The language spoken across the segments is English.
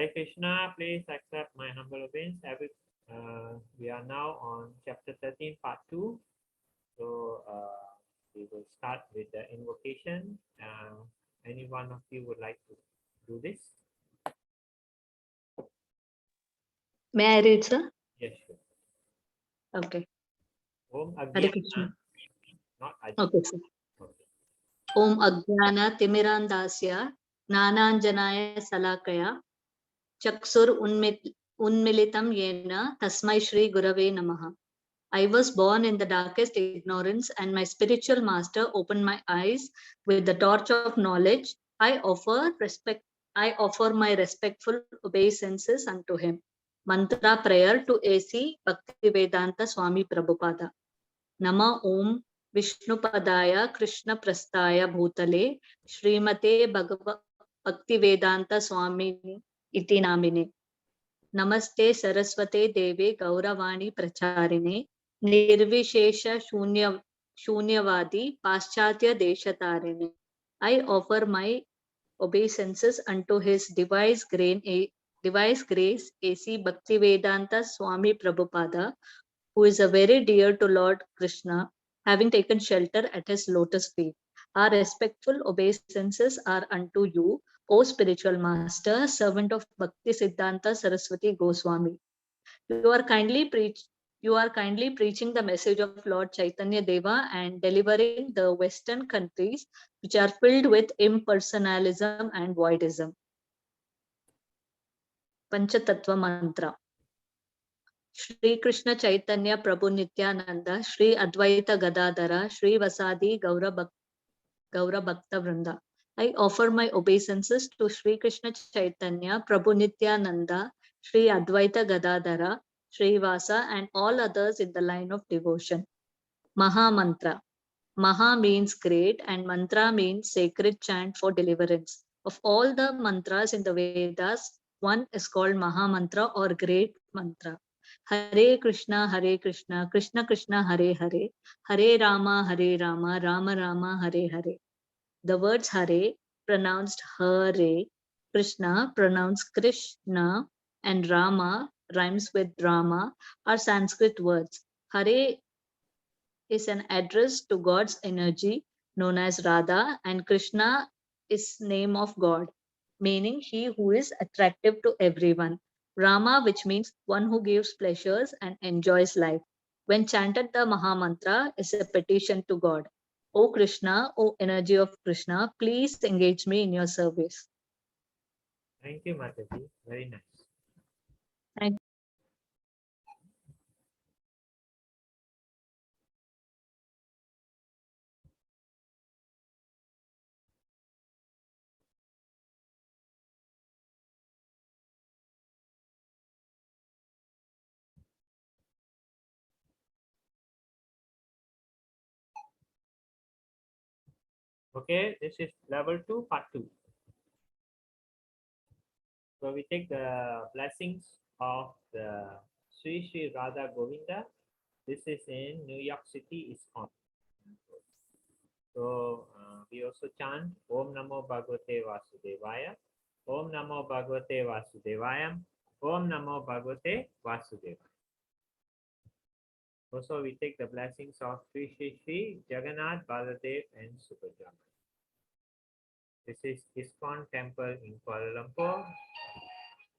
Hare Krishna, please accept my humble obeisance. We are now on chapter 13, part 2. So we will start with the invocation. Any one of you would like to do this? May I read, sir? Yes, sure. Okay. Om Hare Agya, Krishna. not Ajna. Okay, sir. Okay. Om Ajnana Timirandasya Nananjanaya Salakaya Chaksur Unmilitam Yena Tasmai Shri Gurave Namaha. I was born in the darkest ignorance, and my spiritual master opened my eyes with the torch of knowledge. I offer my respectful obeisances unto him. Mantra prayer to A.C. Bhaktivedanta Swami Prabhupada. Nama Om Vishnupadaya Krishna Prastaya Bhutale Srimate Bhaktivedanta Swami Iti Namine. Namaste Saraswate Deve Gauravani Pracharine Nirvishesha Shunyavadi Paschatya Deshatarine. I offer my obeisances unto his device grace A.C. Bhaktivedanta Swami Prabhupada, who is a very dear to Lord Krishna, having taken shelter at his lotus feet. Our respectful obeisances are unto you, O spiritual master, servant of Bhakti Siddhanta Saraswati Goswami. You are kindly preaching the message of Lord Chaitanya Deva and delivering the Western countries which are filled with impersonalism and voidism. Panchatattva Mantra. Shri Krishna Chaitanya Prabhu Nityananda, Shri Advaita Gadadhara, Shri Vasadi Gaura Bhakta Vrinda. I offer my obeisances to Shri Krishna Chaitanya Prabhu Nityananda, Shri Advaita Gadadhara, Shri Vasa, and all others in the line of devotion. Maha Mantra. Maha means great and mantra means sacred chant for deliverance. Of all the mantras in the Vedas, one is called Maha Mantra or Great Mantra. Hare Krishna, Krishna Krishna, Hare Hare, Hare Rama, Rama Rama, Hare Hare. The words Hare, pronounced Hare, Krishna, pronounced Krishna, and Rama, rhymes with drama, are Sanskrit words. Hare is an address to God's energy known as Radha, and Krishna is name of God, meaning he who is attractive to everyone. Rama, which means one who gives pleasures and enjoys life. When chanted, the Maha Mantra is a petition to God. O Krishna, O energy of Krishna, please engage me in your service. Thank you, Mataji. Very nice. Thank Okay, this is level 2, part 2. So we take the blessings of the Sri Sri Radha Govinda. This is in New York City, ISKCON. So we also chant Om Namo Bhagavate Vasudevaya, Om Namo Bhagavate Vasudevaya, Om Namo Bhagavate Vasudevaya. Also, we take the blessings of Sri Sri Sri Jagannath, Baladev, and Subhadra. This is ISKCON temple in Kuala Lumpur.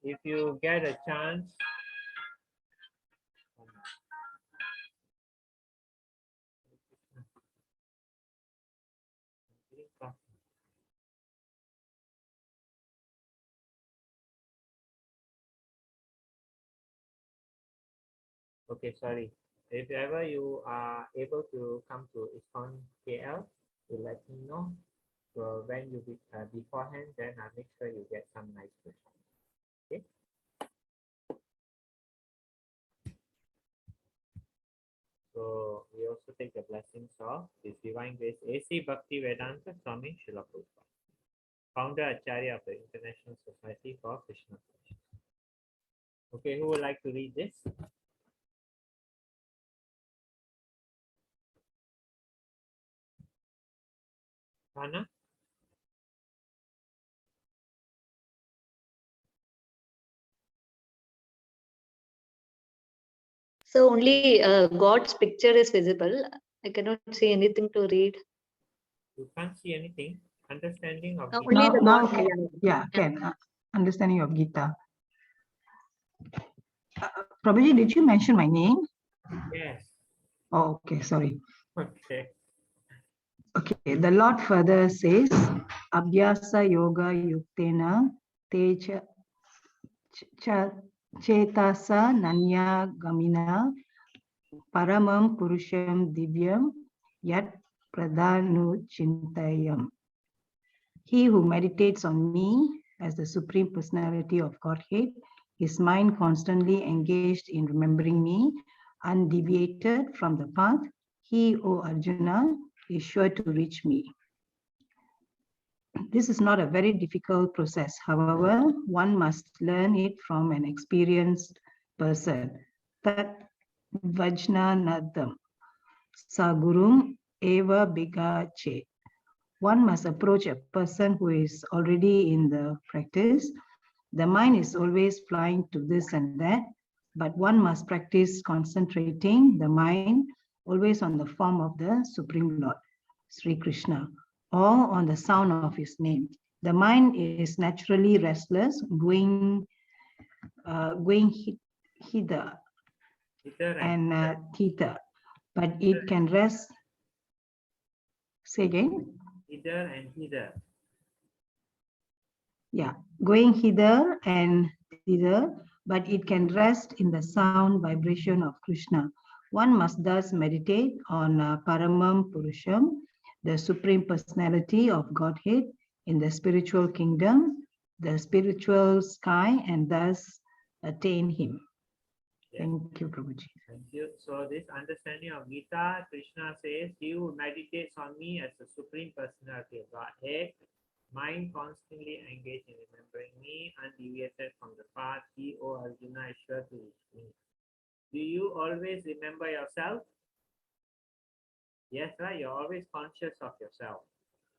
If you get a chance, okay, sorry. If ever you are able to come to ISKCON KL, you let me know. So when you be beforehand, then I'll make sure you get some nice food. Okay. So we also take the blessings of His Divine Grace A.C. Bhakti Vedanta Swami Srila Prabhupada, founder Acharya of the International Society for Krishna Consciousness. Okay, who would like to read this? Hannah? So only God's picture is visible. I cannot see anything to read. You can't see anything. Understanding of Only Gita. the Now God. can, yeah, can. Understanding of Gita. Prabhuji, did you mention my name? Yes. Oh, okay, sorry. Okay. Okay, the Lord further says, Abhyasa yoga yuktena teja chetasa nanya gamina paramam purusham divyam yat pradhanu chintayam. He who meditates on me as the Supreme Personality of Godhead, his mind constantly engaged in remembering me, undeviated from the path, he, O Arjuna, is sure to reach me. This is not a very difficult process. However, one must learn it from an experienced person. Tat vajnanadam sagurum eva bigache. One must approach a person who is already in the practice. The mind is always flying to this and that, but one must practice concentrating the mind always on the form of the Supreme Lord, Sri Krishna, or on the sound of his name. The mind is naturally restless, going hither Hither and thither, but it can rest. Say again. hither and hither. Yeah, going hither and thither, but it can rest in the sound vibration of Krishna. One must thus meditate on Paramam Purusham, the Supreme Personality of Godhead in the spiritual kingdom, the spiritual sky, and thus attain him. Yes. Thank you, Prabhuji. Thank you. So this understanding of Gita, Krishna says, he who meditates on me as the Supreme Personality of Godhead, mind constantly engaged in remembering me, undeviated from the path, he, O Arjuna, is sure to reach me. Do you always remember yourself? Yes, right? You're always conscious of yourself.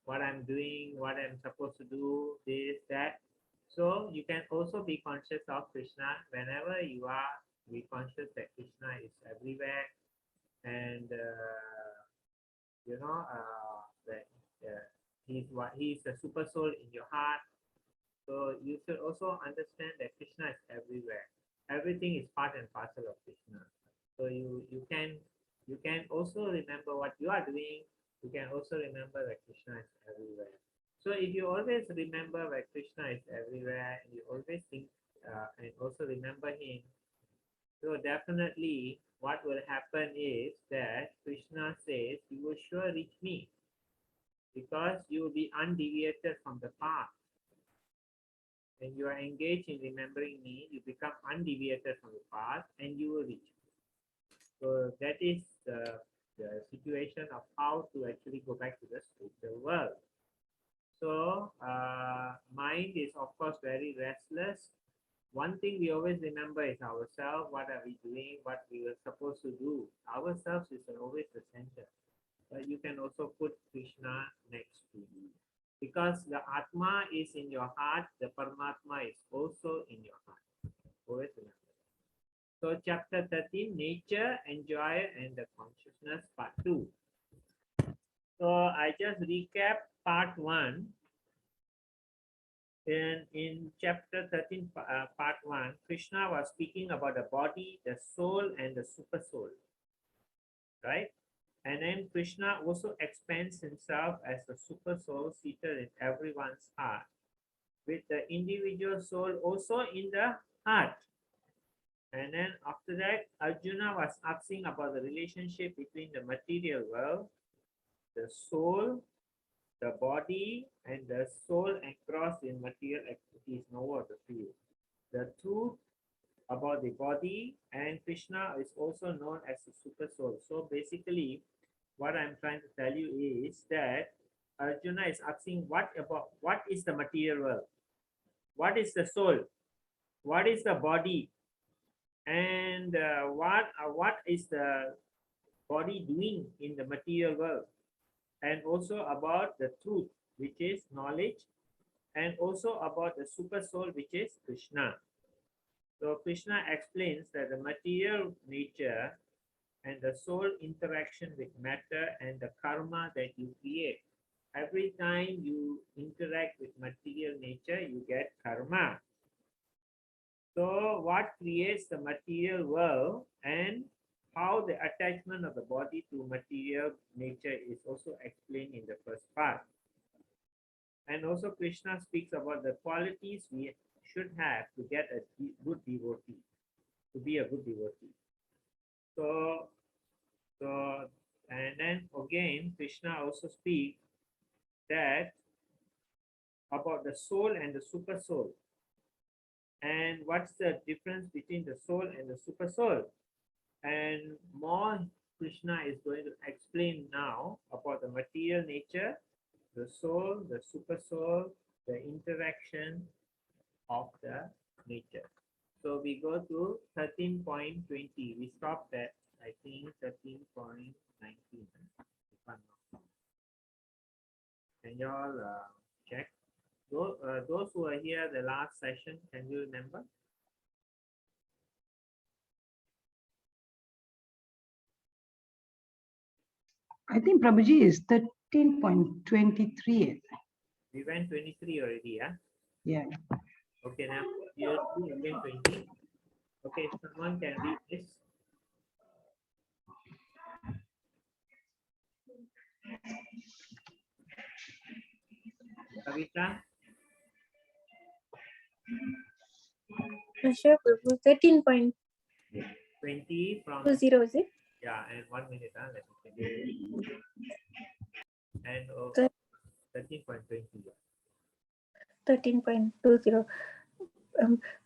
What I'm doing, what I'm supposed to do, this, that. So you can also be conscious of Krishna whenever you are. Be conscious that Krishna is everywhere, and that he's the super soul in your heart. So you should also understand that Krishna is everywhere. Everything is part and parcel of Krishna. So you can also remember what you are doing. You can also remember that Krishna is everywhere. So if you always remember that Krishna is everywhere, and you always think and also remember him, so definitely what will happen is that Krishna says, you will sure reach me because you will be undeviated from the path. When you are engaged in remembering me, you become undeviated from the path and you will reach me. So that is the situation of how to actually go back to the spiritual world. So mind is of course very restless. One thing we always remember is ourselves. What are we doing? What we were supposed to do? Ourselves is always the center. But you can also put Krishna next to you. Because the Atma is in your heart, the Paramatma is also in your heart. Always remember. So chapter 13, Nature, Enjoy, and the Consciousness, part 2. So I just recap part 1. In chapter 13, part 1, Krishna was speaking about the body, the soul, and the super soul. Right? And then Krishna also expands himself as the super soul seated in everyone's heart, with the individual soul also in the heart. And then after that, Arjuna was asking about the relationship between the material world, the soul, the body, and the soul engrossed in material activities, no other field. The truth about the body, and Krishna is also known as the super soul. So basically, what I'm trying to tell you is that Arjuna is asking what is the material world? What is the soul? What is the body? And what is the body doing in the material world? And also about the truth, which is knowledge, and also about the super soul, which is Krishna. So Krishna explains that the material nature and the soul interaction with matter and the karma that you create. Every time you interact with material nature, you get karma. So what creates the material world and how the attachment of the body to material nature is also explained in the first part. And also Krishna speaks about the qualities we should have to get a good devotee, to be a good devotee. So and then again Krishna also speaks that about the soul and the super soul. And what's the difference between the soul and the super soul? And more Krishna is going to explain now about the material nature, the soul, the super soul, the interaction of the nature. So we go to 13.20. We stopped at, I think, 13.19. Can you all check? Those who are here the last session, can you remember? I think Prabhuji is 13.23. We went 23 already, yeah? Yeah. Okay, now you do again 20. Okay, someone can read this. Kavita? Sure, Prabhu. 13.20, 20 from, is it? yeah, and 1 minute, let me check. And 13.20. 13.20.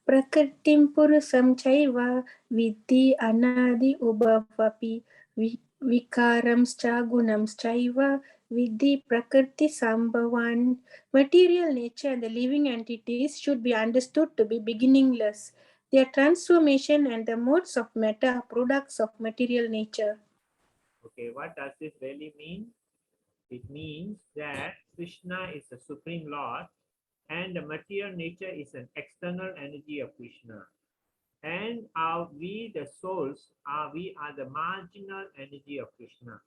Prakritim purusam chaiva vidhi anadi ubhavapi vikaramscha gunamschaiva vidhi prakriti sambhavan. Material nature and the living entities should be understood to be beginningless. Their transformation and the modes of matter are products of material nature. Okay, what does this really mean? It means that Krishna is the Supreme Lord and the material nature is an external energy of Krishna. And we, the souls, we are the marginal energy of Krishna.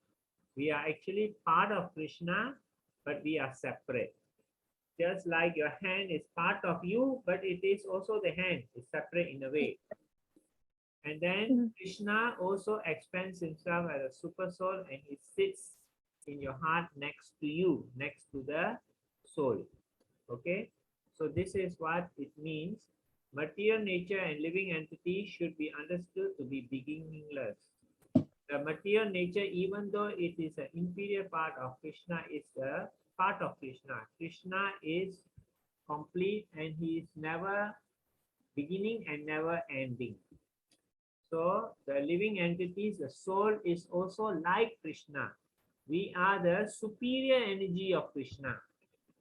We are actually part of Krishna, but we are separate. Just like your hand is part of you, but it is also the hand. It's separate in a way. And then Krishna also expands himself as a super soul and he sits in your heart next to you, next to the soul. Okay? So this is what it means. Material nature and living entity should be understood to be beginningless. The material nature, even though it is an inferior part of Krishna, is a part of Krishna. Krishna is complete and he is never beginning and never ending. So the living entities, the soul is also like Krishna. We are the superior energy of Krishna.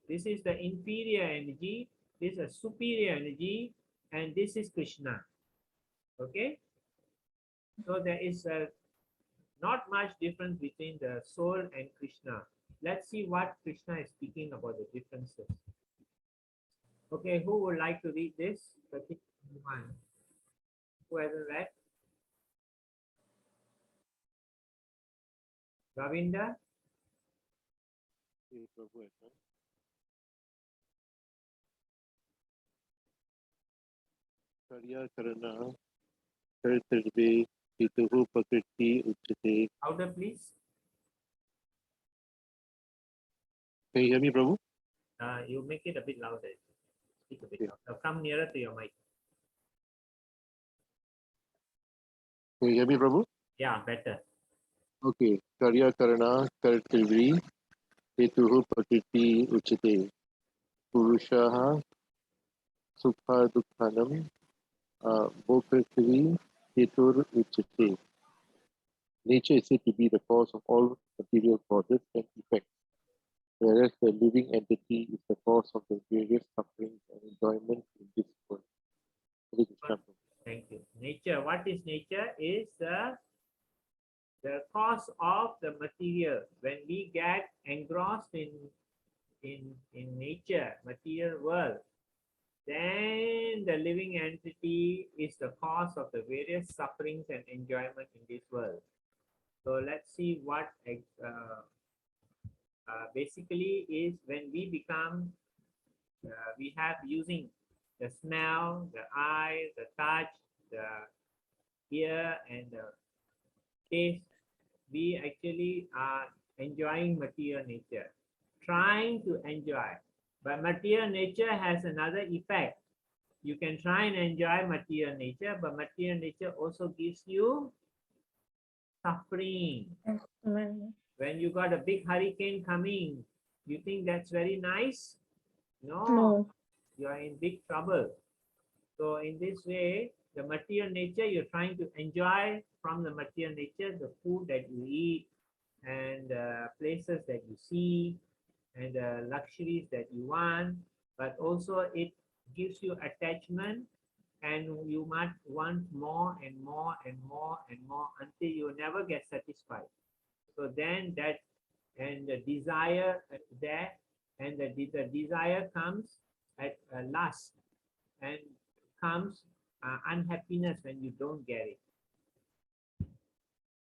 This is the inferior energy, this is a superior energy, and this is Krishna. Okay? So there is not much difference between the soul and Krishna. Let's see what Krishna is speaking about the differences. Okay, who would like to read this? Who hasn't read? Ravinda? Karyakarana Kartarve Hituhu Prakriti Uchate. Louder, please. Can you hear me, Prabhu? You make it a bit louder. Speak a bit louder. Come nearer to your mic. Can you hear me, Prabhu? Yeah, better. Okay. Karyakarana Kartarve Hituhu Prakriti Uchate. Purushaha Sukha Dukhanam Bhokrati Hitur Uchate. Nature is said to be the cause of all material causes and effects, whereas the living entity is the cause of the various sufferings and enjoyment in this world. Thank you. Nature. What is nature? Is the cause of the material. When we get engrossed in nature, material world, then the living entity is the cause of the various sufferings and enjoyment in this world. So let's see what basically is when we become, we have using the smell, the eye, the touch, the ear, and the taste, we actually are enjoying material nature, trying to enjoy. But material nature has another effect. You can try and enjoy material nature, but material nature also gives you suffering. When you got a big hurricane coming, you think that's very nice? No, you are in big trouble. So in this way, the material nature, you're trying to enjoy from the material nature, the food that you eat and places that you see and the luxuries that you want, but also it gives you attachment, and you might want more and more and more and more until you never get satisfied. So then that, and the desire there, and the desire comes at last, and comes unhappiness when you don't get it.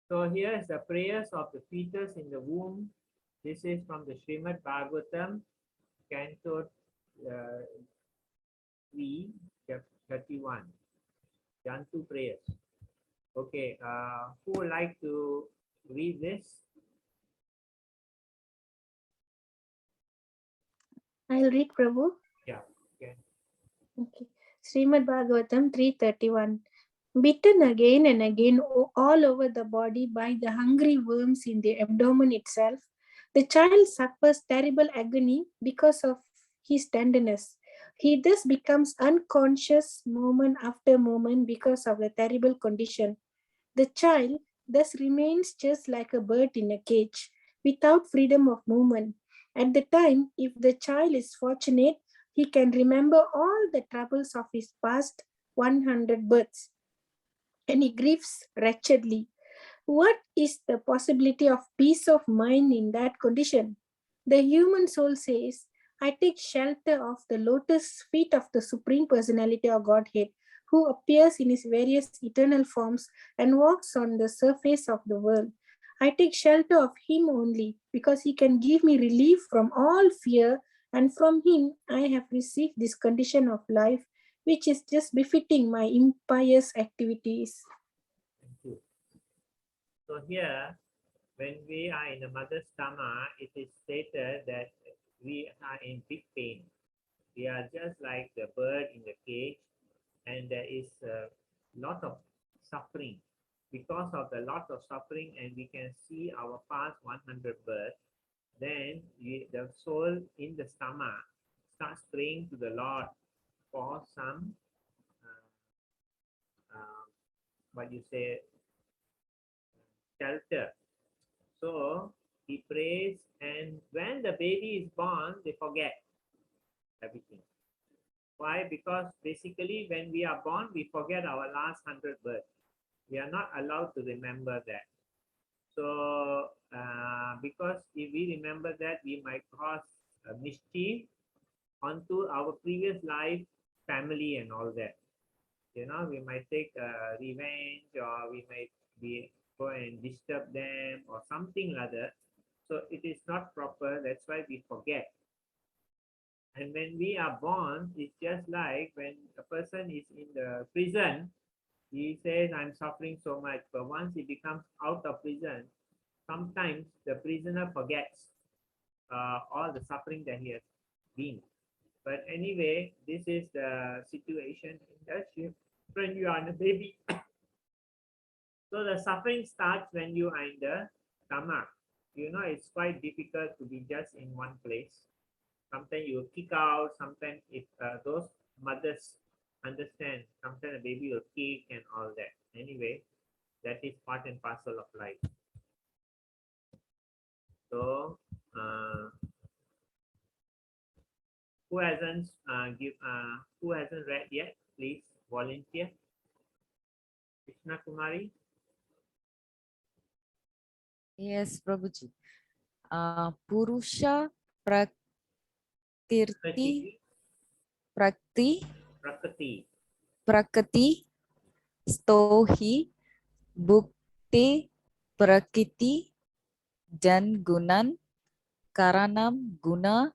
So here is the prayers of the fetus in the womb. This is from the Srimad Bhagavatam, Canto 3, chapter 31. Jantu prayers. Okay, who would like to read this? I'll read, Prabhu. Yeah, okay. Okay. Srimad Bhagavatam 3:31. Bitten again and again all over the body by the hungry worms in the abdomen itself, the child suffers terrible agony because of his tenderness. He thus becomes unconscious moment after moment because of the terrible condition. The child thus remains just like a bird in a cage, without freedom of movement. At the time, if the child is fortunate, he can remember all the troubles of his past 100 births, and he grieves wretchedly. What is the possibility of peace of mind in that condition? The human soul says, I take shelter of the lotus feet of the Supreme Personality of Godhead, who appears in his various eternal forms and walks on the surface of the world. I take shelter of him only because he can give me relief from all fear, and from him I have received this condition of life, which is just befitting my impious activities. Thank you. So here, when we are in the mother's stomach, it is stated that we are in big pain. We are just like the bird in the cage, and there is a lot of suffering. Because of the lot of suffering, and we can see our past 100 births, then the soul in the stomach starts praying to the Lord for some, what you say, shelter. So he prays, and when the baby is born, they forget everything. Why? Because basically when we are born, we forget our last 100 births. We are not allowed to remember that. So because if we remember that, we might cause a mischief onto our previous life, family and all that. You know, we might take revenge, or we might go and disturb them or something like that. So it is not proper. That's why we forget. And when we are born, it's just like when a person is in the prison, he says, I'm suffering so much. But once he becomes out of prison, sometimes the prisoner forgets all the suffering that he has been. But anyway, this is the situation in the ship when you are a baby. So the suffering starts when you are in the stomach. You know, it's quite difficult to be just in one place. Sometimes you will kick out. Sometimes if those mothers understand, sometimes the baby will kick and all that. Anyway, that is part and parcel of life. So who hasn't who hasn't read yet? Please volunteer. Krishna Kumari. Yes, Prabhuji. Purusha Prakirti Prakti, Prakriti. Prakati, Stohi, Bukti, Prakriti, Jan Gunan, Karanam Guna,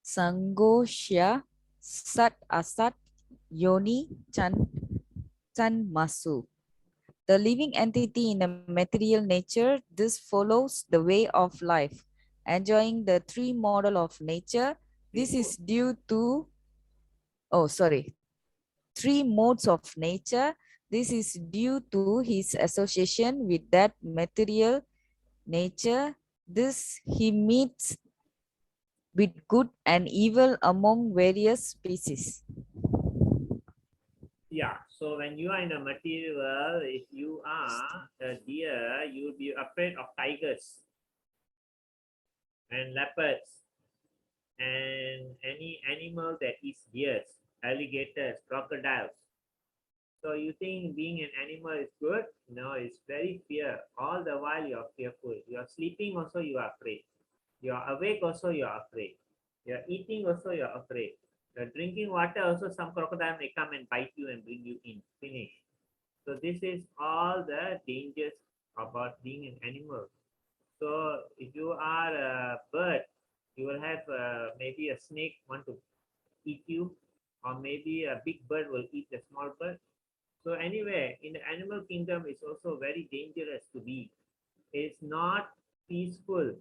Sangoshya, Sat Asat, Yoni, Chan Masu. The living entity in a material nature, this follows the way of life, enjoying the three model of nature. This is due to, three modes of nature. This is due to his association with that material nature. This he meets with good and evil among various species. Yeah, so when you are in a material world, if you are a deer, you will be afraid of tigers and leopards and any animal that eats deers, alligators, crocodiles. So you think being an animal is good? No, it's very fear. All the while you are fearful. You are sleeping also you are afraid. You are awake also you are afraid. You are eating also you are afraid. You are drinking water also some crocodile may come and bite you and bring you in. Finish. So this is all the dangers about being an animal. So if you are a bird, you will have maybe a snake want to eat you, or maybe a big bird will eat a small bird. So anyway, in the animal kingdom, it's also very dangerous to be. It's not peaceful.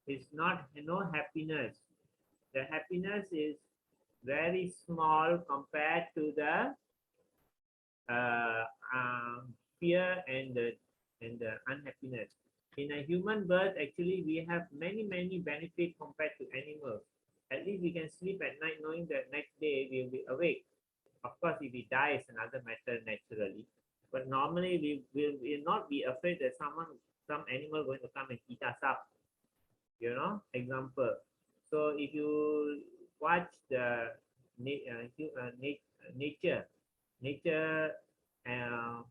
It's not no happiness. The happiness is very small compared to the uh, fear and the unhappiness. In a human birth, actually, we have many benefits compared to animals. At least we can sleep at night knowing that next day we will be awake. Of course, if we die, it's another matter naturally. But normally, we will not be afraid that some animal going to come and eat us up. Example. So if you watch the nature uh,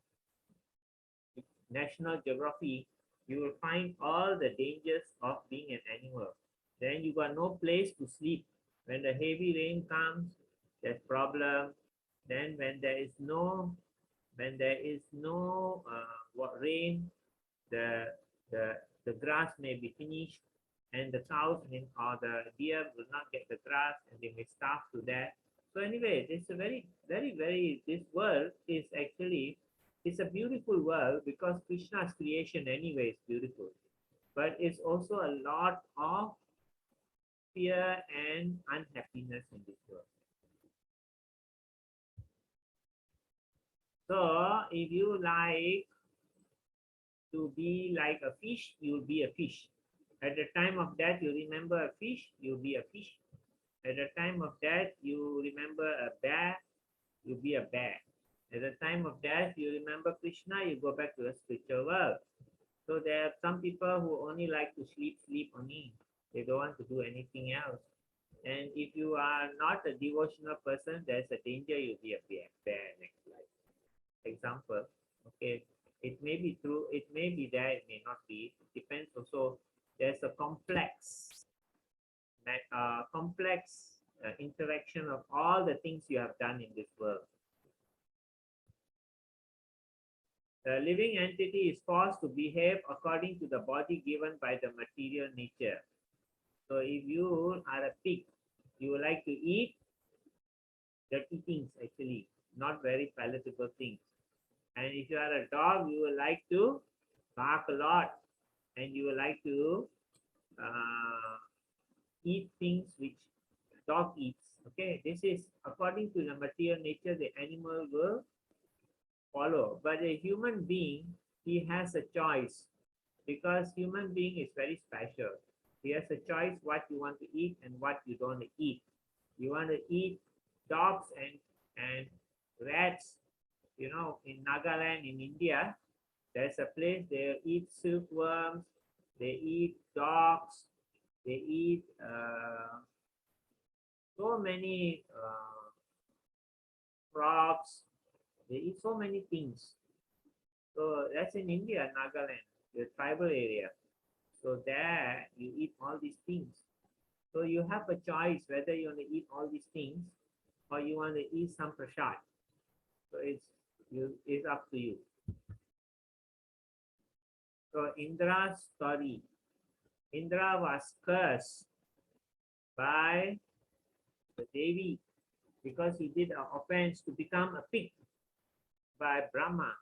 National Geography, you will find all the dangers of being an animal. Then you got no place to sleep. When the heavy rain comes, there's problem. Then when there is no what rain, the the grass may be finished, and the cows or the deer will not get the grass, and they may starve to death. So anyway, it's a very this world is actually it's a beautiful world because Krishna's creation anyway is beautiful, but it's also a lot of fear and unhappiness in this world. So if you like to be like a fish, you'll be a fish. At the time of death, you remember a fish, you'll be a fish. At the time of death, you remember a bear, you'll be a bear. At the time of death, you remember Krishna, you go back to the spiritual world. So there are some people who only like to sleep only. They don't want to do anything else. And if you are not a devotional person, there's a danger you'll be a bear next life. Example, okay, it may be true, it may be there, it may not be. It depends also. There's a complex interaction of all the things you have done in this world. The living entity is forced to behave according to the body given by the material nature. So if you are a pig, you would like to eat dirty things, actually, not very palatable things. And if you are a dog, you would like to bark a lot, and you would like to eat things which dog eats. Okay, this is according to the material nature the animal will follow. But a human being, he has a choice, because human being is very special. He has a choice what you want to eat and what you don't eat. You want to eat dogs and rats. In Nagaland, in India, there's a place they eat silkworms, they eat dogs, they eat so many frogs, they eat so many things. So that's in India, Nagaland, the tribal area. So there you eat all these things. So you have a choice whether you want to eat all these things or you want to eat some prasad. So it's up to you. So Indra's story. Indra was cursed by the Devi because he did an offense to become a pig by Brahma,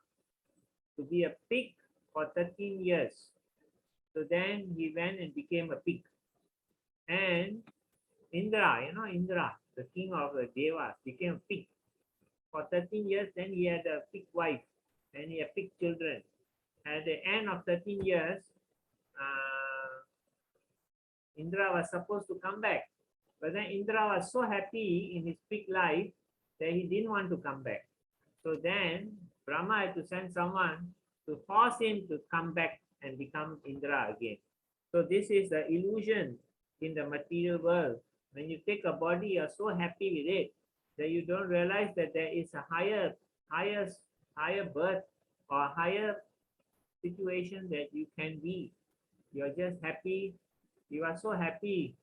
to be a pig for 13 years. So then he went and became a pig. And Indra, Indra, the king of the Devas, became a pig. For 13 years, then he had a pig wife and he had pig children. At the end of 13 years, Indra was supposed to come back. But then Indra was so happy in his pig life that he didn't want to come back. So then Brahma had to send someone to force him to come back and become Indra again. So this is the illusion in the material world. When you take a body, you're so happy with it that you don't realize that there is a higher birth or higher situation that you can be. You're just happy. You are so happy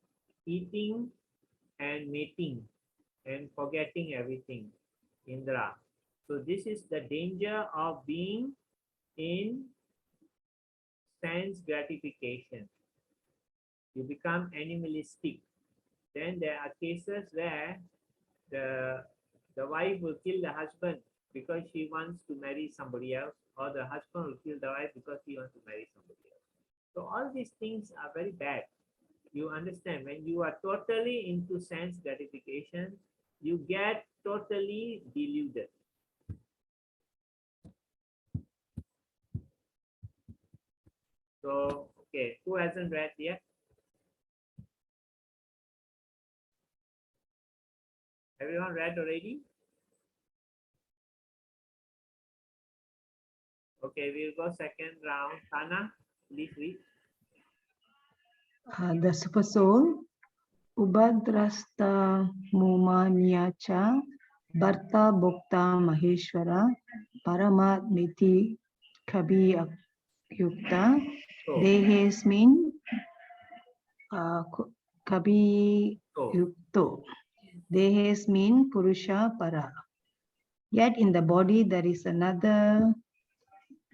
eating and mating and forgetting everything, Indra. So this is the danger of being in sense gratification. You become animalistic. Then there are cases where the wife will kill the husband because she wants to marry somebody else, or the husband will kill the wife because he wants to marry somebody else. So all these things are very bad. You understand, when you are totally into sense gratification, you get totally deluded. So, okay, who hasn't read yet? Everyone read already? Okay, we'll go second round. Sana, please read. The super soul, Ubhadrasta Mumanyacha, Bharta Bhokta Maheshwara, Paramatmiti Kabi Yukta, So, Dehesmin Kabi so, Yukto, Dehesmin Purusha Para. Yet in the body there is another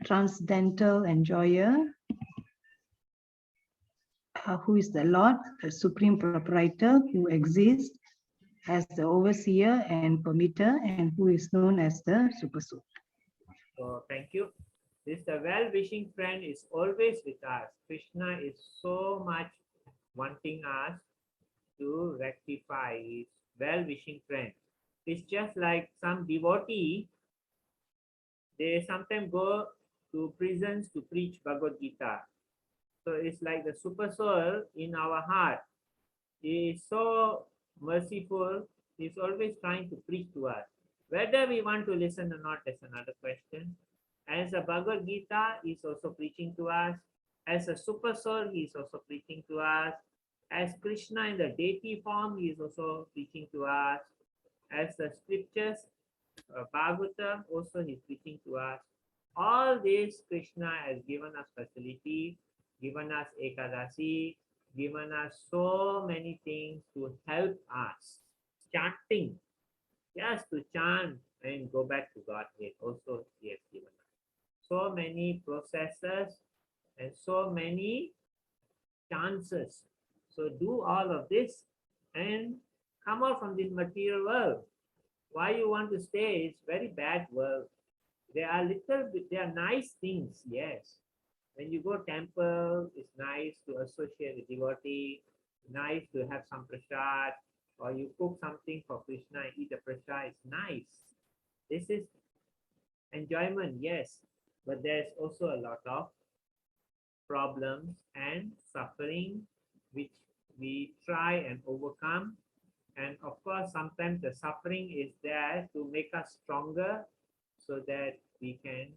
transcendental enjoyer, who is the Lord, the supreme proprietor, who exists as the overseer and permitter, and who is known as the super soul. so thank you. This the well-wishing friend is always with us. Krishna is so much wanting us to rectify his well-wishing friend. It's just like some devotee, they sometimes go to prisons to preach Bhagavad Gita. So it's like the super soul in our heart. He is so merciful. He's always trying to preach to us. Whether we want to listen or not, that's another question. As a Bhagavad Gita, he's also preaching to us. As a super soul, he is also preaching to us. As Krishna in the deity form, he is also preaching to us. As the scriptures, Bhagavata, also he's preaching to us. All this Krishna has given us facility, given us Ekadasi, given us so many things to help us. Chanting, just to chant and go back to Godhead, also he has given us. So many processes and so many chances. So do all of this and come out from this material world. Why you want to stay? It's very bad world. There are nice things, yes. When you go temple, it's nice to associate with devotee, nice to have some prasad, or you cook something for Krishna and eat the prasad, it's nice. This is enjoyment, yes, but there's also a lot of problems and suffering which we try and overcome. And of course, sometimes the suffering is there to make us stronger so that we can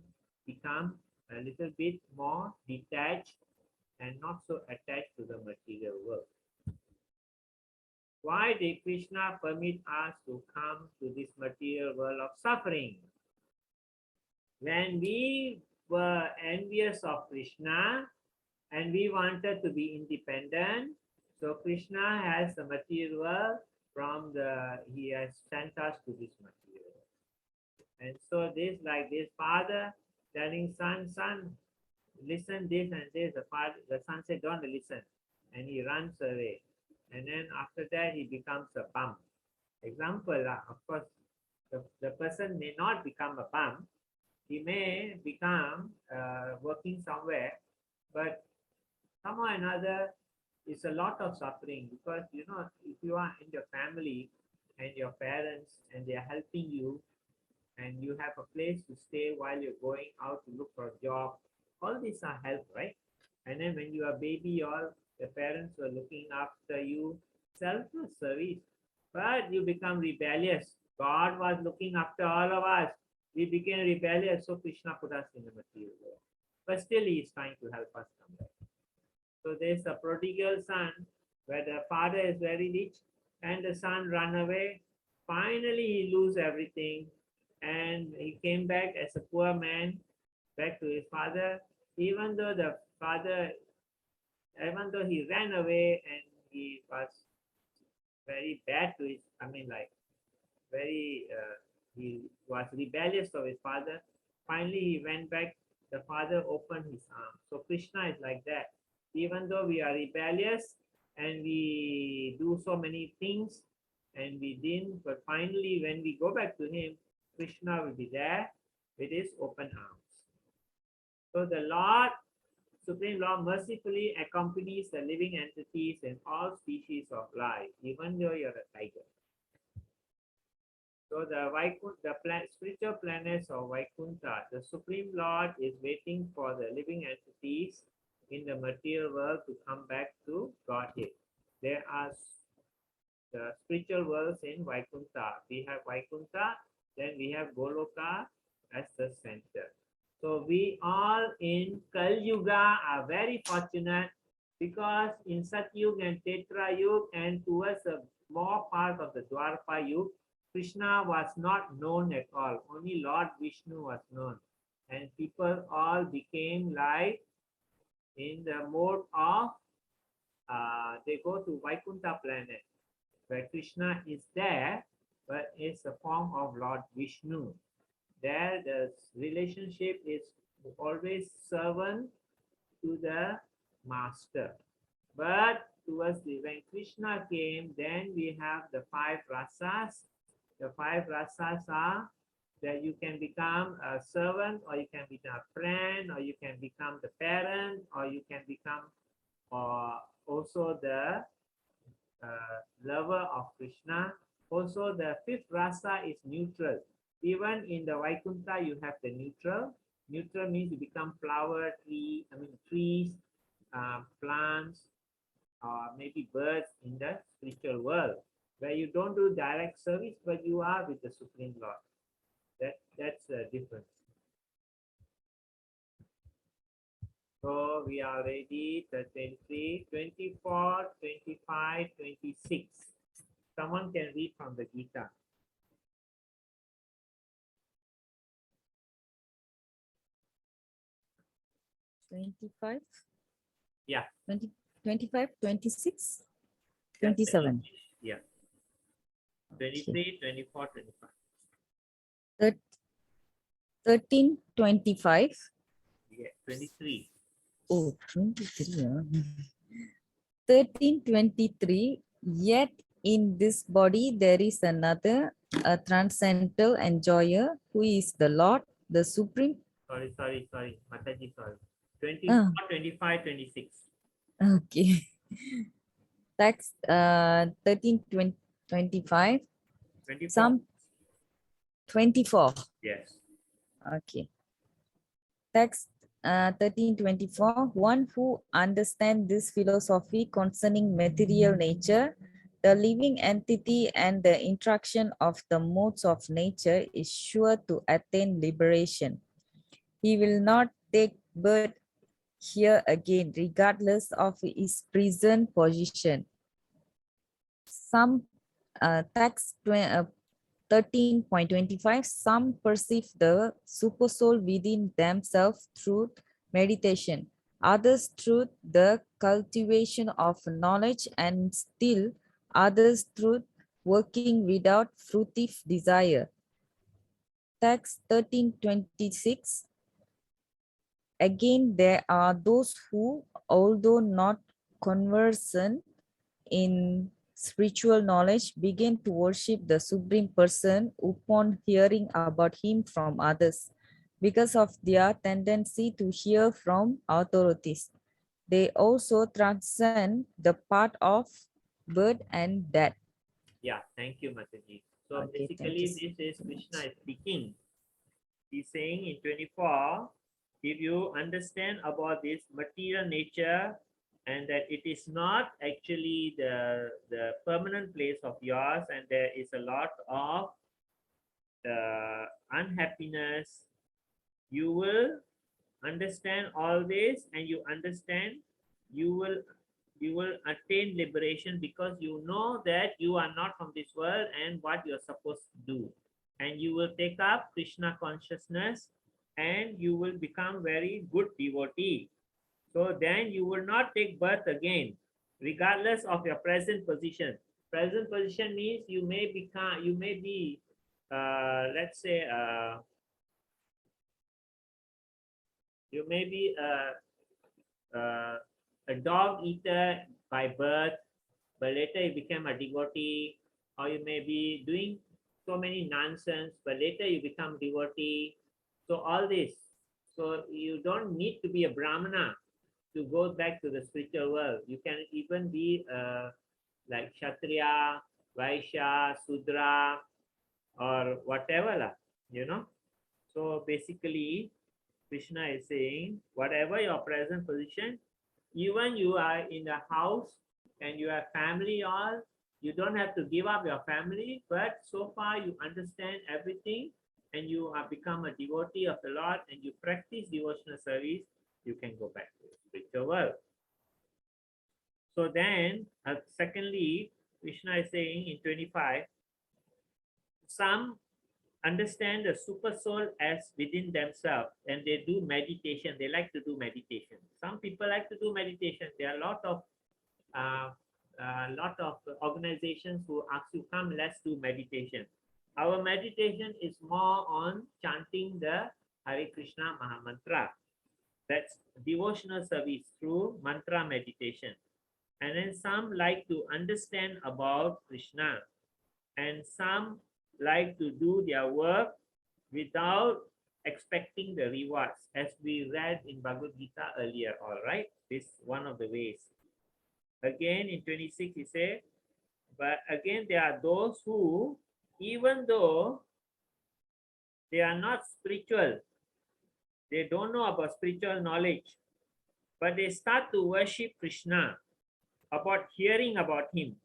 become a little bit more detached and not so attached to the material world. Why did Krishna permit us to come to this material world of suffering? When we were envious of Krishna and we wanted to be independent, so Krishna has the material world from he has sent us to this material. And so this, like this father telling son, listen this and this. The son said, don't listen. And he runs away. And then after that, he becomes a bum. Example, of course, the person may not become a bum. He may become working somewhere, but somehow or another, it's a lot of suffering, because if you are in your family and your parents and they are helping you, and you have a place to stay while you're going out to look for a job, all these are help, right? And then when you are baby, all the parents were looking after you, selfless service. But you become rebellious. God was looking after all of us. We became rebellious, so Krishna put us in the material world. But still, he is trying to help us come back. So there's a prodigal son where the father is very rich and the son run away. Finally, he lose everything and he came back as a poor man back to his father. Even though the father, even though he ran away and he was very bad to his, he was rebellious of his father. Finally, he went back. The father opened his arms. So Krishna is like that. Even though we are rebellious and we do so many things and we didn't, but finally when we go back to him, Krishna will be there with his open arms. So the Lord, Supreme Lord, mercifully accompanies the living entities in all species of life, even though you're a tiger. So the spiritual planets of Vaikuntha, the Supreme Lord is waiting for the living entities in the material world to come back to Godhead. There are the spiritual worlds in Vaikuntha. We have Vaikuntha, then we have Goloka as the center. So we all in Kali Yuga are very fortunate, because in Satyuga and Tetra Yuga and towards the more part of the Dwarpa Yuga, Krishna was not known at all. Only Lord Vishnu was known. And people all became like in the mode of, they go to Vaikuntha planet, where Krishna is there, but it's a form of Lord Vishnu. There the relationship is always servant to the master. But towards when Krishna came, then we have the 5 rasas. The 5 rasas are that you can become a servant, or you can become a friend, or you can become the parent, or you can become also the lover of Krishna. Also, the 5th rasa is neutral. Even in the Vaikuntha, you have the neutral. Neutral means you become flower, trees, plants, or maybe birds in the spiritual world, where you don't do direct service, but you are with the Supreme Lord. That's the difference. So we are ready, 23, 24, 25, 26. Someone can read from the Gita. Yeah. 25, 26, 27. Yeah. 23, 24, 25. 13, 25. Yeah, 23. Oh, 23. 13, 23. Yet in this body there is another, a transcendental enjoyer, who is the Lord, the Supreme. Sorry. Mataji, sorry. 24, 25, 26. Okay. Text 13, 20, 25. 24. Some 24. Yes. Okay. Text 1324. One who understands this philosophy concerning material nature, the living entity, and the interaction of the modes of nature is sure to attain liberation. He will not take birth here again, regardless of his present position. Some text 13.25, some perceive the supersoul within themselves through meditation, others through the cultivation of knowledge, and still others through working without fruitive desire. Text 1326. Again, there are those who, although not conversant in spiritual knowledge, begin to worship the Supreme Person upon hearing about him from others, because of their tendency to hear from authorities. They also transcend the part of birth and death. Yeah, thank you, Mataji. So Okay, thank you. basically, this is Krishna is speaking. He's saying in 24, if you understand about this material nature and that it is not actually the permanent place of yours, and there is a lot of unhappiness, you will understand all this, and you understand, you will attain liberation, because you know that you are not from this world and what you're supposed to do, and you will take up Krishna consciousness, and you will become very good devotee. So then you will not take birth again, regardless of your present position. Present position means you may be let's say you may be a dog eater by birth, but later you become a devotee, or you may be doing so many nonsense, but later you become devotee. So all this. So you don't need to be a Brahmana to go back to the spiritual world. You can even be like Kshatriya, Vaishya, Sudra, or whatever, you know. So basically, Krishna is saying, whatever your present position, even you are in the house and you have family all, you don't have to give up your family, but so far you understand everything and you have become a devotee of the Lord and you practice devotional service, you can go back to the spiritual world. So then, secondly, Krishna is saying in 25, some understand the super soul as within themselves and they do meditation. They like to do meditation. Some people like to do meditation. There are a lot of organizations who ask you, come, let's do meditation. Our meditation is more on chanting the Hare Krishna Mahamantra. That's devotional service through mantra meditation. And then some like to understand about Krishna, and some like to do their work without expecting the rewards, as we read in Bhagavad Gita earlier. All right, this is one of the ways. Again in 26 he said, but again there are those who, even though they are not spiritual, they don't know about spiritual knowledge, but they start to worship Krishna about hearing about him,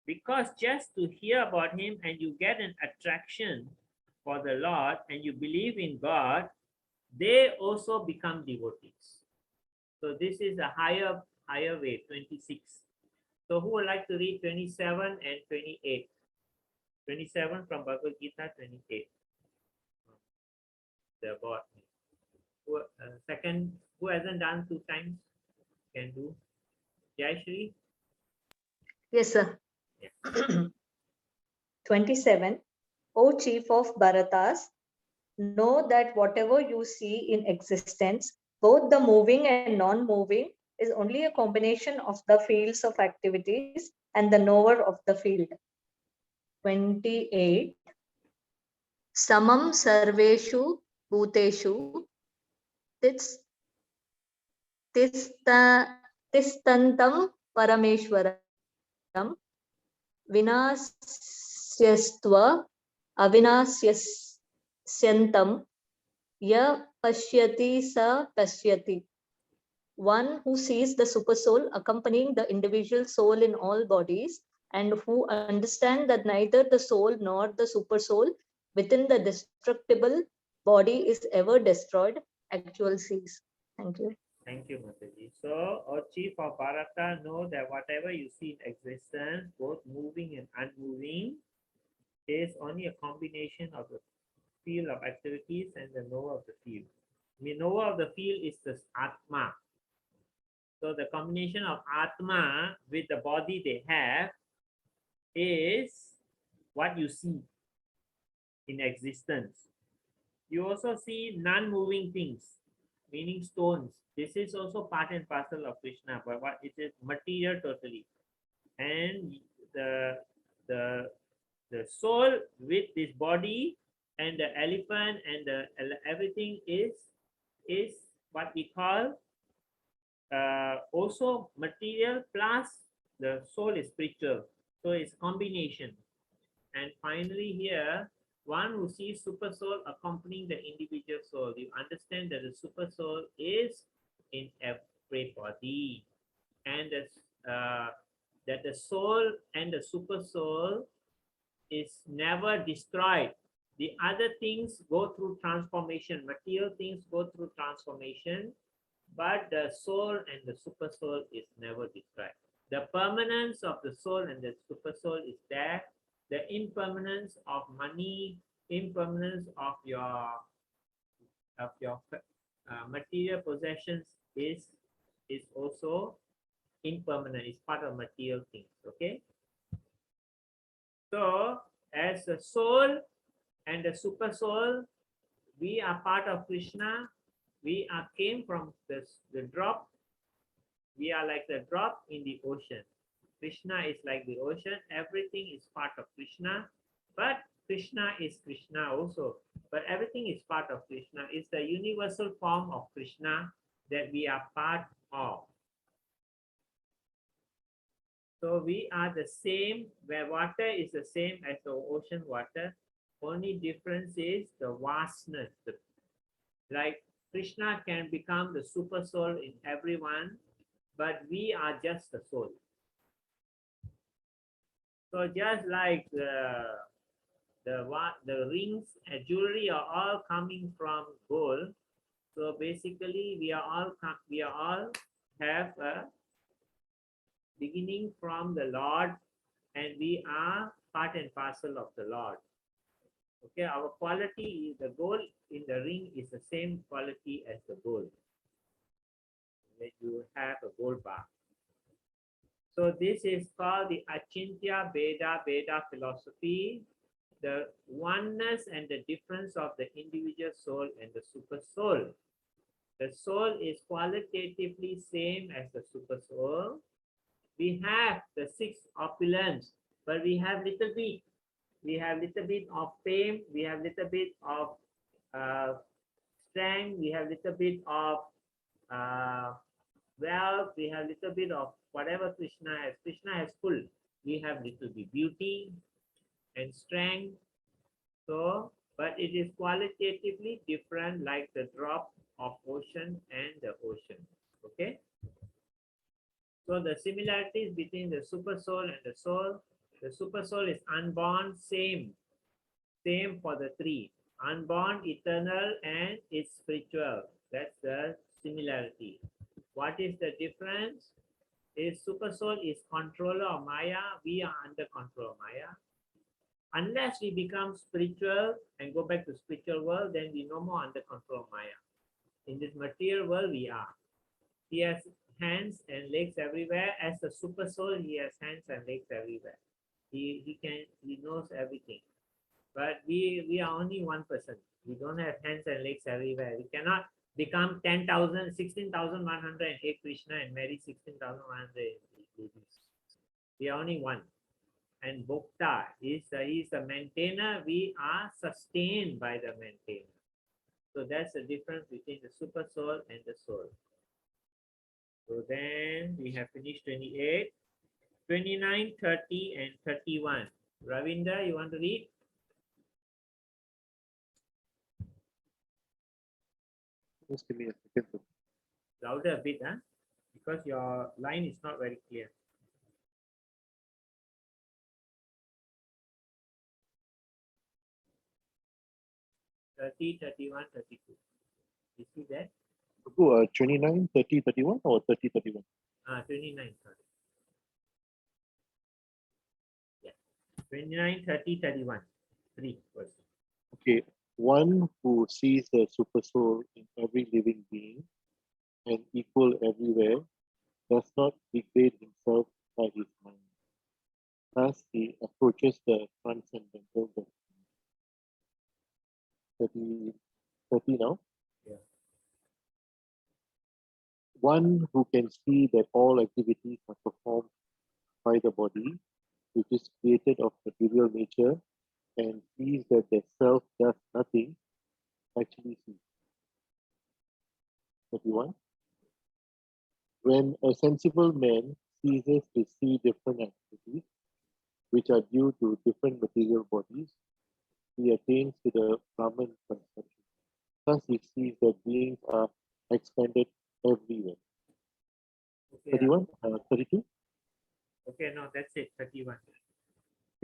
because just to hear about him and you get an attraction for the Lord and you believe in God, they also become devotees. So this is a higher way, 26. So who would like to read 27 and 28? 27 from Bhagavad Gita, 28. The board. Second, who hasn't done 2 times can do. Jayashri? Yes, sir. Yeah. 27. O chief of Bharatas, know that whatever you see in existence, both the moving and non-moving, is only a combination of the fields of activities and the knower of the field. 28. Samam sarveshu bhuteshu tistantam parameshwaram vinasyasva avinasyantam ya pashyati sa pashyati. One who sees the super soul accompanying the individual soul in all bodies, and who understands that neither the soul nor the super soul within the destructible body is ever destroyed, actual sees. Thank you. Thank you, Mataji. So, O chief of Bharata, know that whatever you see in existence, both moving and unmoving, is only a combination of the field of activities and the knower of the field. The knower of the field is the Atma. So the combination of Atma with the body they have, is what you see in existence. You also see non-moving things, meaning stones. This is also part and parcel of Krishna, but what it is material totally. And the the the soul with this body and the elephant and the everything is what we call also material plus the soul is spiritual. So it's combination. And finally here, one who sees super soul accompanying the individual soul, you understand that the super soul is in every body, and that the soul and the super soul is never destroyed. The other things go through transformation, material things go through transformation, but the soul and the super soul is never destroyed. The permanence of the soul and the super soul is there. The impermanence of money, impermanence of your material possessions is also impermanent. It's part of material things. Okay. So as the soul and the super soul, we are part of Krishna. We came from the drop. We are like the drop in the ocean. Krishna is like the ocean. Everything is part of Krishna, but Krishna is Krishna also. But everything is part of Krishna. It's the universal form of Krishna that we are part of. So we are the same, where water is the same as the ocean water. Only difference is the vastness. Like Krishna can become the super soul in everyone, but we are just the soul. So just like the rings and jewelry are all coming from gold. So basically, we are all have a beginning from the Lord, and we are part and parcel of the Lord. Okay, our quality is the gold in the ring is the same quality as the gold. When you have a gold bar. So this is called the Achintya Veda philosophy, the oneness and the difference of the individual soul and the super soul. The soul is qualitatively same as the super soul. We have the 6 opulence, but we have little bit. We have little bit of fame. We have little bit of strength. We have little bit of wealth. We have little bit of whatever Krishna has. Krishna has full. We have little bit beauty and strength. So, but it is qualitatively different, like the drop of ocean and the ocean. Okay. So the similarities between the super soul and the soul. The super soul is unborn, same for the 3. Unborn, eternal, and it's spiritual. That's the similarity. What is the difference? Is super soul is controller of Maya. We are under control of Maya. Unless we become spiritual and go back to spiritual world, then we no more under control of Maya. In this material world, we are. He has hands and legs everywhere. As a super soul, he has hands and legs everywhere. He knows everything. But we are only one person. We don't have hands and legs everywhere. We cannot become 10,000, 16,108 Krishna and marry 16,100 ladies. We are only one. And Bhokta is the maintainer. We are sustained by the maintainer. So that's the difference between the super soul and the soul. So then we have finished 28, 29, 30, and 31. Ravinda, you want to read? Just give me a second. Louder a bit, huh? Because your line is not very clear. (30, 31, 32). You see that? 29, 30, 31 or 30, 31? 29, sorry. Yeah. 29, 30, 31. 3 verses. Okay. One who sees the super soul in every living being and equal everywhere does not degrade himself by his mind. Thus, he approaches the transcendental destiny. 30 now. Yeah. One who can see that all activities are performed by the body, which is created of material nature, and sees that the self does nothing, actually sees. 31. When a sensible man ceases to see different activities, which are due to different material bodies, he attains to the Brahman conception. Thus he sees that beings are expanded everywhere. Okay. 31, 32. Okay, no, that's it. 31.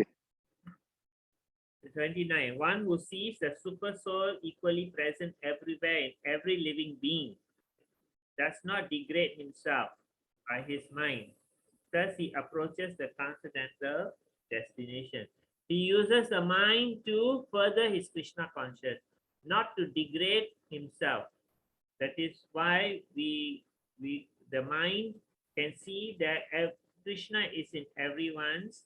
Okay. 29. One who sees the super soul equally present everywhere in every living being does not degrade himself by his mind. Thus, he approaches the transcendental destination. He uses the mind to further his Krishna consciousness, not to degrade himself. That is why the mind can see that Krishna is in everyone's.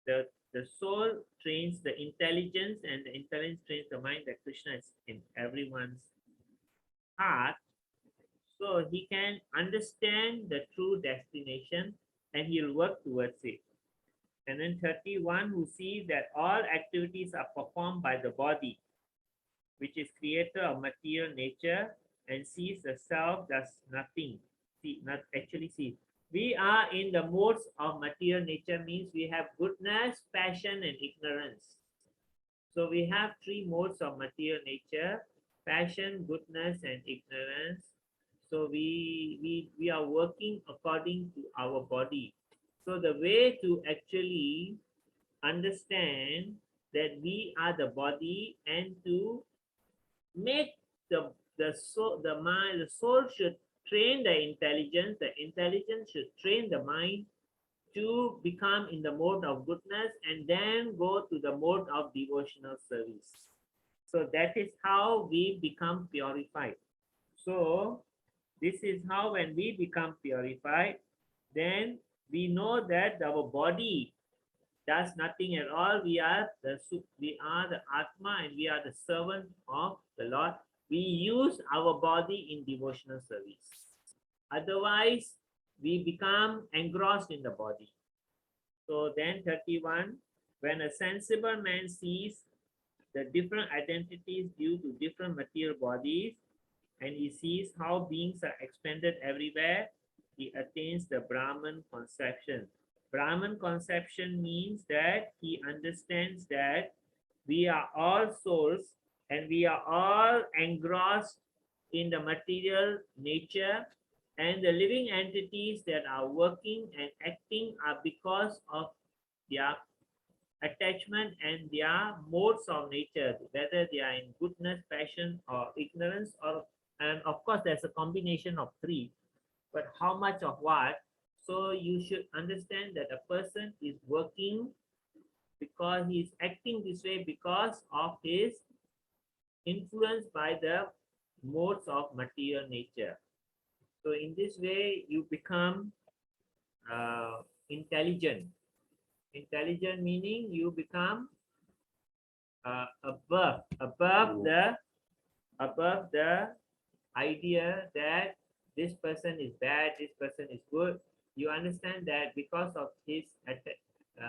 The soul trains the intelligence, and the intelligence trains the mind that Krishna is in everyone's heart. So he can understand the true destination and he'll work towards it. And then 31, who sees that all activities are performed by the body, which is creator of material nature, and sees the self does nothing. Not actually sees. We are in the modes of material nature, means we have goodness, passion, and ignorance. So we have three modes of material nature: passion, goodness, and ignorance. So we are working according to our body. So the way to actually understand that we are the body, and to make the soul, the mind, the soul should train the intelligence should train the mind to become in the mode of goodness, and then go to the mode of devotional service. So that is how we become purified. So this is how, when we become purified, then we know that our body does nothing at all. We are the Atma, and we are the servant of the Lord. We use our body in devotional service. Otherwise, we become engrossed in the body. So then 31, when a sensible man sees the different identities due to different material bodies, and he sees how beings are expanded everywhere, he attains the Brahman conception. Brahman conception means that he understands that we are all souls, and we are all engrossed in the material nature, and the living entities that are working and acting are because of their attachment and their modes of nature, whether they are in goodness, passion, or ignorance, or, and of course there's a combination of three, but how much of what? So you should understand that a person is working because he's acting this way because of his influence by the modes of material nature. So in this way, you become intelligent. Intelligent meaning you become above the idea that this person is bad, this person is good. You understand that because of his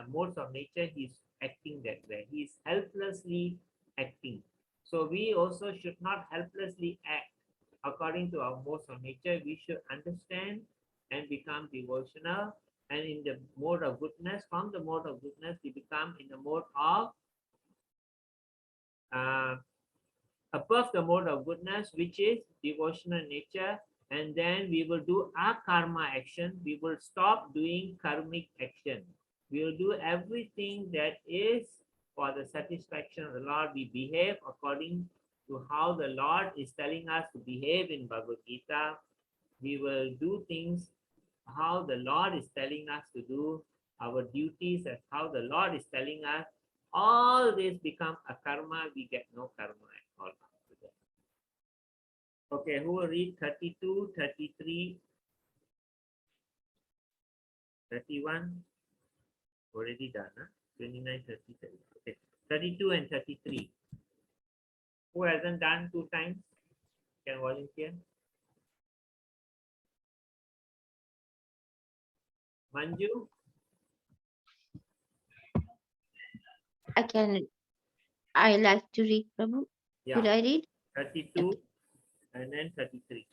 modes of nature, he's acting that way. He's helplessly acting. So we also should not helplessly act according to our modes of nature. We should understand and become devotional, and in the mode of goodness. From the mode of goodness, we become in the mode of above the mode of goodness, which is devotional nature, and then we will do our karma action. We will stop doing karmic action. We will do everything that is for the satisfaction of the Lord. We behave according to how the Lord is telling us to behave in Bhagavad Gita. We will do things how the Lord is telling us to do, our duties as how the Lord is telling us. All this become a karma. We get no karma at all. Okay, who will read 32, 33, 31? Already done, huh? 29, 30, 30. Okay. 32 and 33. Who hasn't done 2 times? Can volunteer? Manju? I like to read, Prabhu. Could Yeah. I read? 32 and then 33.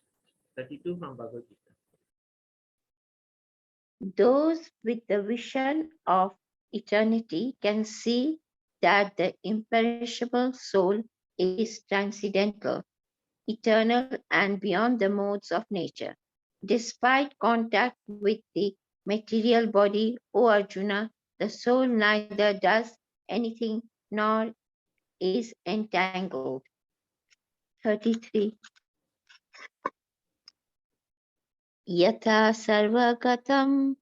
32 from Bhagavad Gita. Those with the vision of eternity can see that the imperishable soul is transcendental, eternal, and beyond the modes of nature. Despite contact with the material body, O Arjuna, the soul neither does anything nor is entangled. 33. Yatha sarvagatam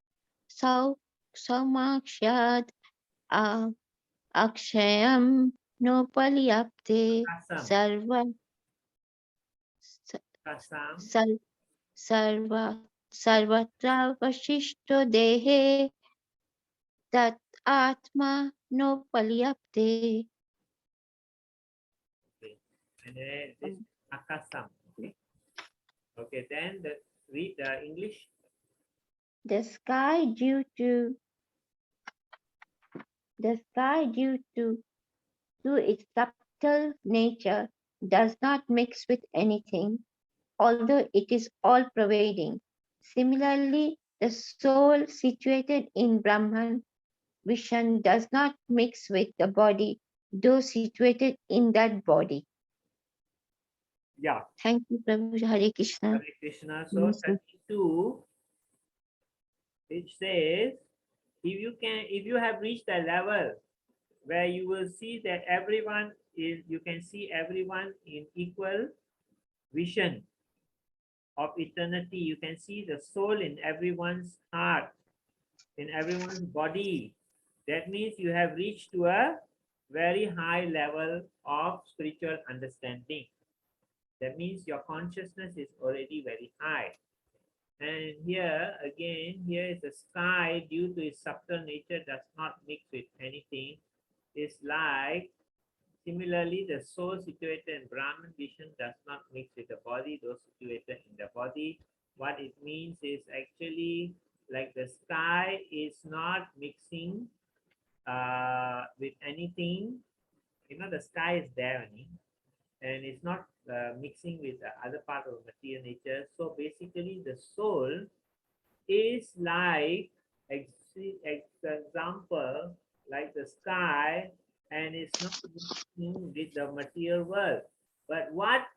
saumakshad akshayam nopalyapte Kasam. sarva Kasam. sar- sarva sarvatra vashishto dehe tat atma nopalyapte. Okay. And then this Akasam. Okay. Okay. Then read the English. The sky due to its subtle nature does not mix with anything, although it is all-pervading. Similarly, the soul situated in Brahman vision does not mix with the body, though situated in that body. Yeah. Thank you, Prabhu. Hare Krishna. Hare Krishna. So Yes, sir. 32, it says, if you have reached a level where you will see that everyone is, you can see everyone in equal vision of eternity. You can see the soul in everyone's heart, in everyone's body. That means you have reached to a very high level of spiritual understanding. That means your consciousness is already very high. And here again, here is the sky due to its subtle nature does not mix with anything. It's like, similarly, the soul situated in Brahman vision does not mix with the body, those situated in the body. What it means is actually like the sky is not mixing with anything. You know, the sky is there only, and it's not mixing with the other part of material nature. So basically, the soul is like, example, like the sky, and it's not mixing with the material world. But what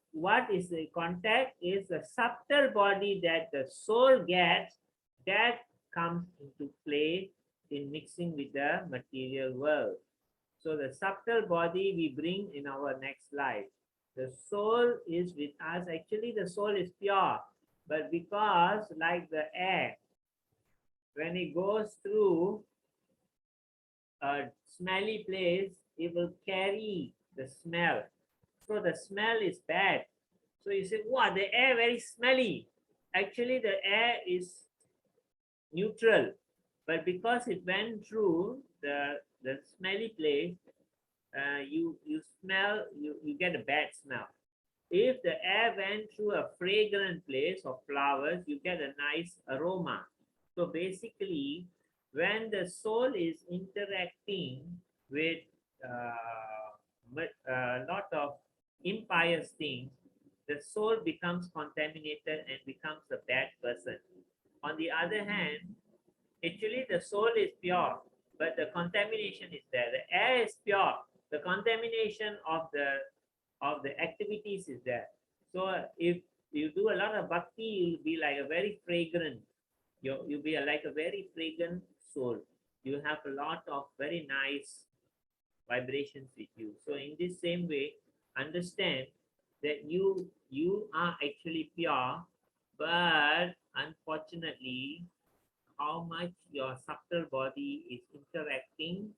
is the contact is the subtle body that the soul gets, that comes into play in mixing with the material world. So the subtle body we bring in our next life. The soul is with us. Actually, the soul is pure, but because like the air, when it goes through a smelly place, it will carry the smell. So the smell is bad. So you say, wow, the air very smelly. Actually, the air is neutral, but because it went through the smelly place, you smell, you get a bad smell. If the air went through a fragrant place of flowers, you get a nice aroma. So basically, when the soul is interacting with a lot of impious things, the soul becomes contaminated and becomes a bad person. On the other hand, actually the soul is pure, but the contamination is there. The air is pure. The contamination of the activities is there. So if you do a lot of bhakti, you'll be like a very fragrant. You'll be like a very fragrant soul. You have a lot of very nice vibrations with you. So in this same way, understand that you are actually pure, but unfortunately, how much your subtle body is interacting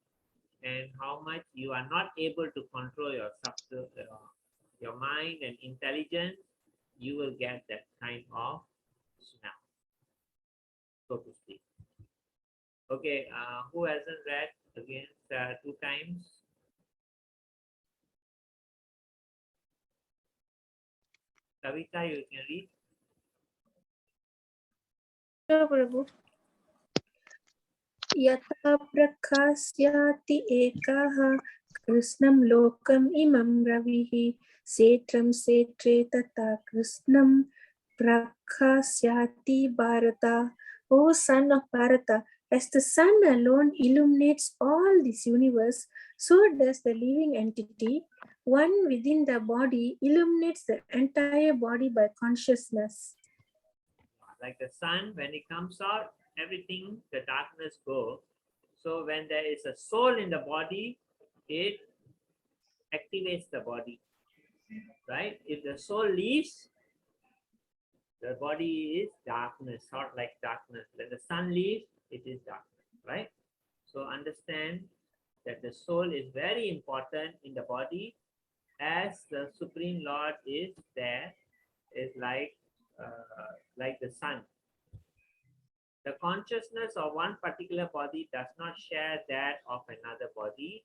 and how much you are not able to control your subtle, your mind and intelligence, you will get that kind of smell, so to speak. Okay, who hasn't read again 2 times? Kavita, you can read. Sure, Prabhu. यथा प्रकाश्याति एकः कृष्णं लोकम् इमं रविः सेत्रं सेत्रे तथा कृष्णं प्रकाश्याति Bharata. O son of Bharata, as the sun alone illuminates all this universe, so does the living entity, one within the body, illuminates the entire body by consciousness. Like the sun, when it comes out, everything, the darkness goes. So when there is a soul in the body, it activates the body, right? If the soul leaves, the body is darkness, not like darkness. When the sun leaves, it is darkness, right? So understand that the soul is very important in the body, as the Supreme Lord is there, is like the sun. The consciousness of one particular body does not share that of another body,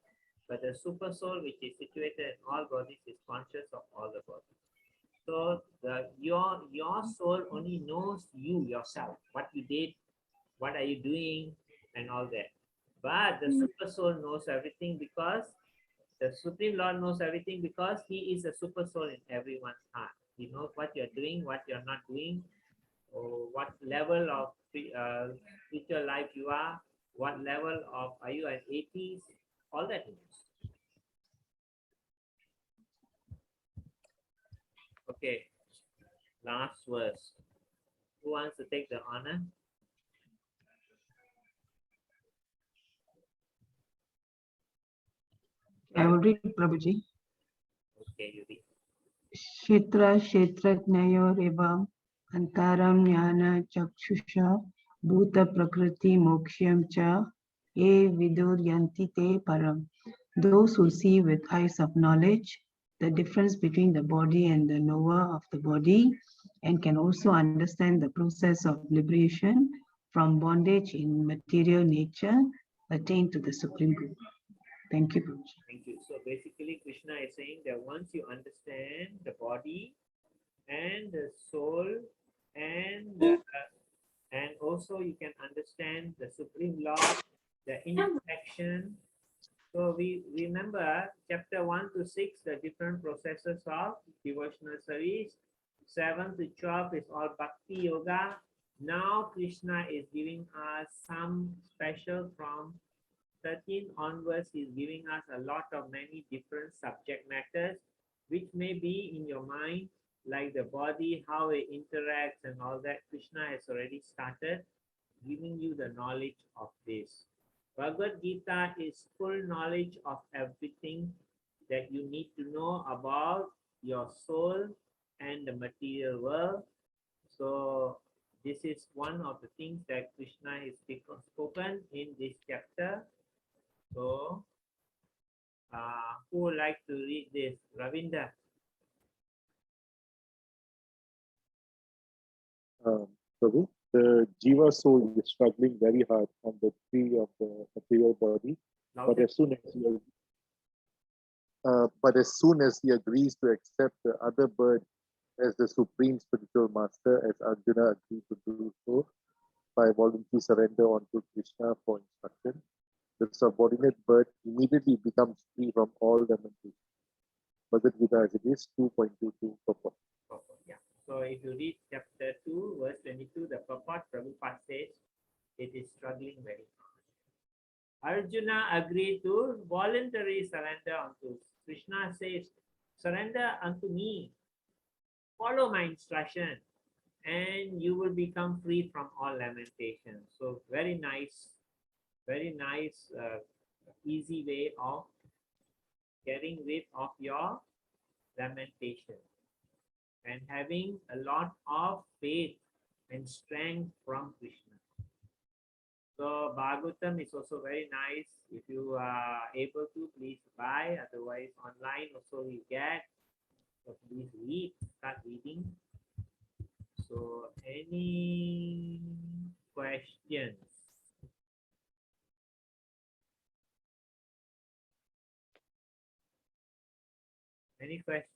but the super soul, which is situated in all bodies, is conscious of all the bodies. So your soul only knows you yourself, what you did, what are you doing, and all that. But the super soul knows everything, because the Supreme Lord knows everything, because he is a super soul in everyone's heart. He knows what you're doing, what you're not doing, or what level of spiritual life you are, what level of, are you an atheist, all that he knows. Okay, last verse. Who wants to take the honor? I will read, Prabhuji. Okay, you read. Kshetra Kshetrajnayoreva Antaram Jnana Chakshusha Bhuta Prakriti Moksham Cha E Viduryanti Te Param. Those who see with eyes of knowledge the difference between the body and the knower of the body, and can also understand the process of liberation from bondage in material nature, attain to the Supreme Good. Thank you, Prabhuji. Thank you. So basically, Krishna is saying that once you understand the body and the soul, and also you can understand the Supreme Lord, the interaction. So we remember chapter 1 to 6, the different processes of devotional service. 7 to 12 is all bhakti yoga. Now Krishna is giving us some special from 13 onwards. He's giving us a lot of many different subject matters, which may be in your mind, like the body, how it interacts and all that. Krishna has already started giving you the knowledge of this. Bhagavad Gita is full knowledge of everything that you need to know about your soul and the material world. So this is one of the things that Krishna is spoken in this chapter. So who would like to read this? Ravinda. Prabhu, the Jiva soul is struggling very hard on the tree of the material body, but as soon as he agrees to accept the other bird as the supreme spiritual master, as Arjuna agreed to do so by voluntary surrender onto Krishna for instruction, the subordinate bird immediately becomes free from all lamentation. Bhagavad Gita as it is, 2.22 purport. Yeah. So if you read chapter 2, verse 22, the purport, Prabhupada says, it is struggling very hard. Arjuna agreed to voluntary surrender unto Krishna. Says, surrender unto me, follow my instruction, and you will become free from all lamentation. So very nice, easy way of getting rid of your lamentation and having a lot of faith and strength from Krishna. So Bhagavatam is also very nice. If you are able to, please buy. Otherwise, online also we get. So please read, start reading. So any questions? Any questions?